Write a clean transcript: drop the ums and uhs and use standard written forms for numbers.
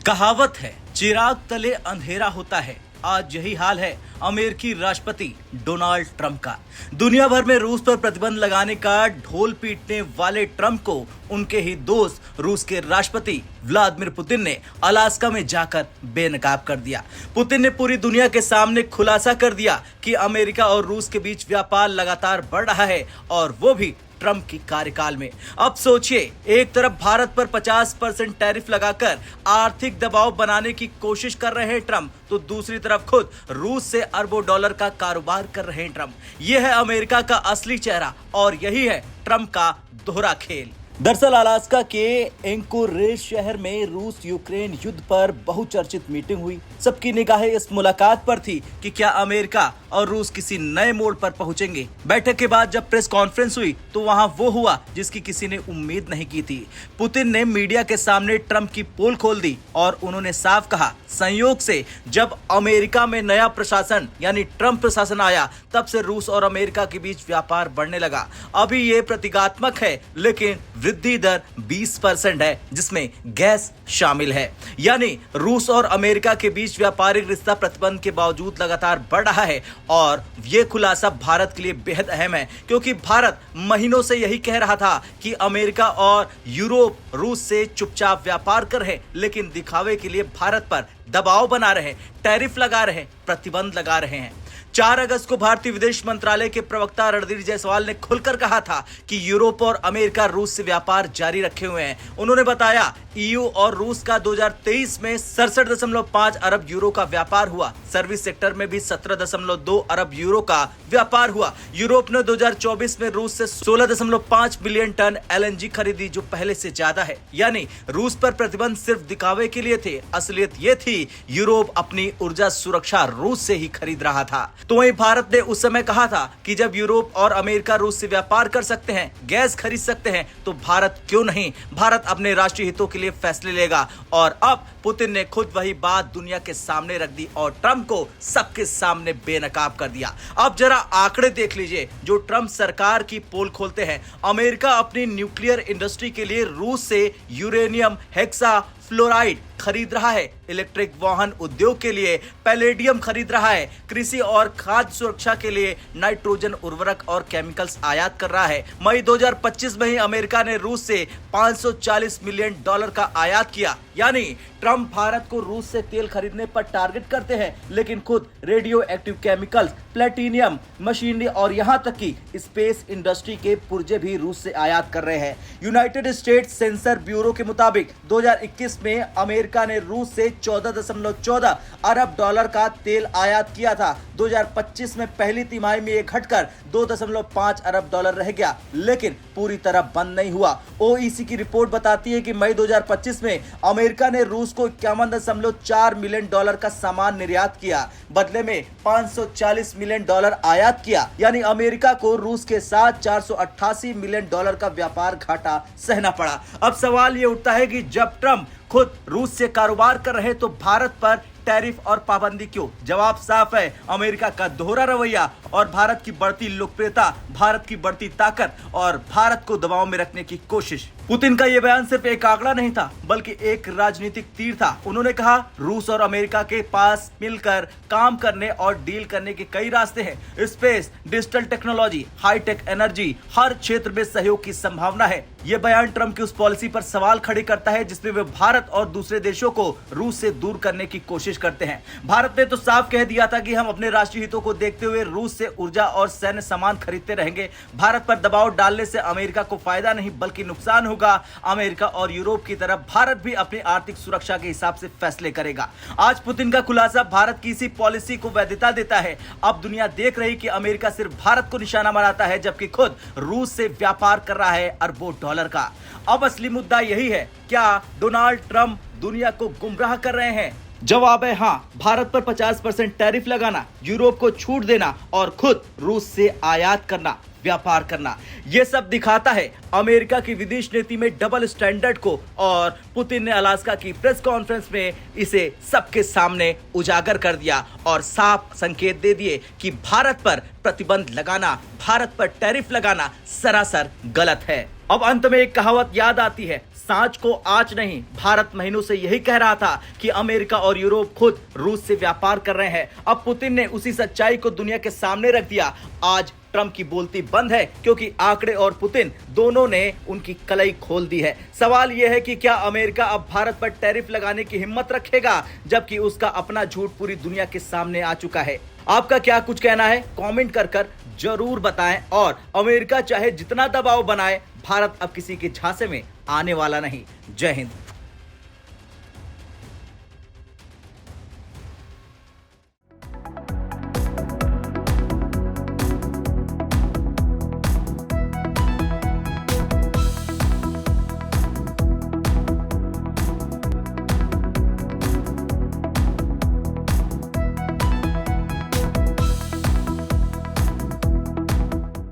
कहावत है, चिराग तले अंधेरा होता है। आज यही हाल है अमेरिकी राष्ट्रपति डोनाल्ड ट्रंप का। दुनिया भर में रूस पर प्रतिबंध लगाने का ढोल पीटने वाले ट्रंप को उनके ही दोस्त रूस के राष्ट्रपति व्लादिमीर पुतिन ने अलास्का में जाकर बेनकाब कर दिया। पुतिन ने पूरी दुनिया के सामने खुलासा कर दिया कि अमेरिका और रूस के बीच व्यापार लगातार बढ़ रहा है, और वो भी ट्रंप की कार्यकाल में। अब सोचिए, एक तरफ भारत पर 50% टैरिफ लगाकर आर्थिक दबाव बनाने की कोशिश कर रहे हैं ट्रंप, तो दूसरी तरफ खुद रूस से अरबों डॉलर का कारोबार कर रहे हैं ट्रंप। यह है अमेरिका का असली चेहरा और यही है ट्रंप का दोहरा खेल। दरअसल अलास्का के एंकोरेज शहर में रूस यूक्रेन युद्ध पर बहुचर्चित मीटिंग हुई। सबकी निगाहें इस मुलाकात पर थी कि क्या अमेरिका और रूस किसी नए मोड़ पर पहुंचेंगे। बैठक के बाद जब प्रेस कॉन्फ्रेंस हुई तो वहां वो हुआ जिसकी किसी ने उम्मीद नहीं की थी। पुतिन ने मीडिया के सामने ट्रंप की पोल खोल दी और उन्होंने साफ कहा, संयोग से जब अमेरिका में नया प्रशासन यानी ट्रंप प्रशासन आया, तब से रूस और अमेरिका के बीच व्यापार बढ़ने लगा। अभी ये प्रतीकात्मक है, लेकिन वृद्धि दर 20% है, जिसमें गैस शामिल है। यानी रूस और अमेरिका के बीच व्यापारिक रिश्ता प्रतिबंध के बावजूद लगातार बढ़ रहा है। और यह खुलासा भारत के लिए बेहद अहम है, क्योंकि भारत महीनों से यही कह रहा था कि अमेरिका और यूरोप रूस से चुपचाप व्यापार कर रहे, लेकिन दिखावे के लिए भारत पर दबाव बना रहे, टैरिफ लगा रहे, प्रतिबंध लगा रहे हैं। 4 अगस्त को भारतीय विदेश मंत्रालय के प्रवक्ता रणधीर जायसवाल ने खुलकर कहा था कि यूरोप और अमेरिका रूस से व्यापार जारी रखे हुए हैं। उन्होंने बताया, ईयू और रूस का 2023 में 67.5 अरब यूरो का व्यापार हुआ। सर्विस सेक्टर में भी 17.2 अरब यूरो का व्यापार हुआ। यूरोप ने 2024 में रूस से 16.5 बिलियन टन एलएनजी खरीदी, जो पहले से ज्यादा है। यानी रूस पर प्रतिबंध सिर्फ दिखावे के लिए थे, असलियत ये थी यूरोप अपनी ऊर्जा सुरक्षा रूस से ही खरीद रहा था। तो वहीं भारत ने उस समय कहा था कि जब यूरोप और अमेरिका रूस से व्यापार कर सकते हैं, गैस खरीद सकते हैं, तो भारत क्यों नहीं। भारत अपने राष्ट्रीय हितों के लिए फैसले लेगा। और अब पुतिन ने खुद वही बात दुनिया के सामने रख दी और ट्रंप को सबके सामने बेनकाब कर दिया। अब जरा आंकड़े देख लीजिए जो ट्रंप सरकार की पोल खोलते हैं। अमेरिका अपनी न्यूक्लियर इंडस्ट्री के लिए रूस से यूरेनियम हेक्सा फ्लोराइड खरीद रहा है, इलेक्ट्रिक वाहन उद्योग के लिए पैलेडियम खरीद रहा है, कृषि और खाद्य सुरक्षा के लिए नाइट्रोजन उर्वरक और केमिकल्स आयात कर रहा है। मई 2025 में ही अमेरिका ने रूस से 540 मिलियन डॉलर का आयात किया। यानी ट्रंप भारत को रूस से तेल खरीदने पर टारगेट करते हैं, लेकिन खुद radio active chemicals, platinum, machinery और यहां तक कि स्पेस इंडस्ट्री के पुर्जे भी रूस से आयात कर रहे हैं। यूनाइटेड स्टेट्स सेंसर ब्यूरो के मुताबिक 2021 में अमेरिका ने रूस से 14.14 अरब डॉलर का तेल आयात किया था। 2025 में पहली तिमाही में यह घटकर 2.5 अरब डॉलर रह गया, लेकिन पूरी तरह बंद नहीं हुआ। ओईसी की रिपोर्ट बताती है कि मई 2025 में अमेरिका ने रूस को 51.4 मिलियन डॉलर का सामान निर्यात किया, बदले में 540 मिलियन डॉलर आयात किया। यानी अमेरिका को रूस के साथ 488 मिलियन डॉलर का व्यापार घाटा सहना पड़ा। अब सवाल ये उठता है कि जब ट्रंप खुद रूस से कारोबार कर रहे तो भारत पर टैरिफ और पाबंदी क्यों? जवाब साफ है, अमेरिका का दोहरा रवैया और भारत की बढ़ती लोकप्रियता, भारत की बढ़ती ताकत और भारत को दबाव में रखने की कोशिश। पुतिन का यह बयान सिर्फ एक आंकड़ा नहीं था, बल्कि एक राजनीतिक तीर था। उन्होंने कहा, रूस और अमेरिका के पास मिलकर काम करने और डील करने के कई रास्ते हैं। Space, digital technology, high tech energy, हर क्षेत्र में सहयोग की संभावना है। यह बयान ट्रंप की उस पॉलिसी पर सवाल खड़े करता है जिसमें वे भारत और दूसरे देशों को रूस से दूर करने की कोशिश करते हैं। भारत ने तो साफ कह दिया था कि हम अपने राष्ट्रीय हितों को देखते हुए रूस से ऊर्जा और सैन्य सामान खरीदते रहेंगे। भारत पर दबाव डालने से अमेरिका को फायदा नहीं बल्कि नुकसान होगा। अमेरिका और यूरोप की तरह भारत भी अपनी आर्थिक सुरक्षा के हिसाब से फैसले करेगा। आज पुतिन का खुलासा भारत की इसी पॉलिसी को वैधता देता है। अब दुनिया देख रही कि अमेरिका सिर्फ भारत को निशाना बनाता है, जबकि खुद रूस से व्यापार कर रहा है अरबों डॉलर का। अब असली मुद्दा यही है, क्या डोनाल्ड ट्रंप दुनिया को गुमराह कर रहे हैं? जवाब है हाँ। भारत पर 50% टैरिफ लगाना, यूरोप को छूट देना और खुद रूस से आयात करना, व्यापार करना, यह सब दिखाता है अमेरिका की विदेश नीति में डबल स्टैंडर्ड को। और पुतिन ने अलास्का की प्रेस कॉन्फ्रेंस में इसे सबके सामने उजागर कर दिया और साफ संकेत दे दिए कि भारत पर प्रतिबंध लगाना, भारत पर टैरिफ लगाना सरासर गलत है। अब अंत में एक कहावत याद आती है, सांच को आंच नहीं। भारत महीनों से यही कह रहा था कि अमेरिका और यूरोप खुद रूस से व्यापार कर रहे हैं। अब पुतिन ने उसी सच्चाई को दुनिया के सामने रख दिया। आज ट्रंप की बोलती बंद है क्योंकि आंकड़े और पुतिन दोनों ने उनकी कलई खोल दी है। सवाल यह है कि क्या अमेरिका अब भारत पर टैरिफ लगाने की हिम्मत रखेगा, जबकि उसका अपना झूठ पूरी दुनिया के सामने आ चुका है। आपका क्या कुछ कहना है, कमेंट कर जरूर बताएं। और अमेरिका चाहे जितना दबाव बनाए, भारत अब किसी के झांसे में आने वाला नहीं। जय हिंद।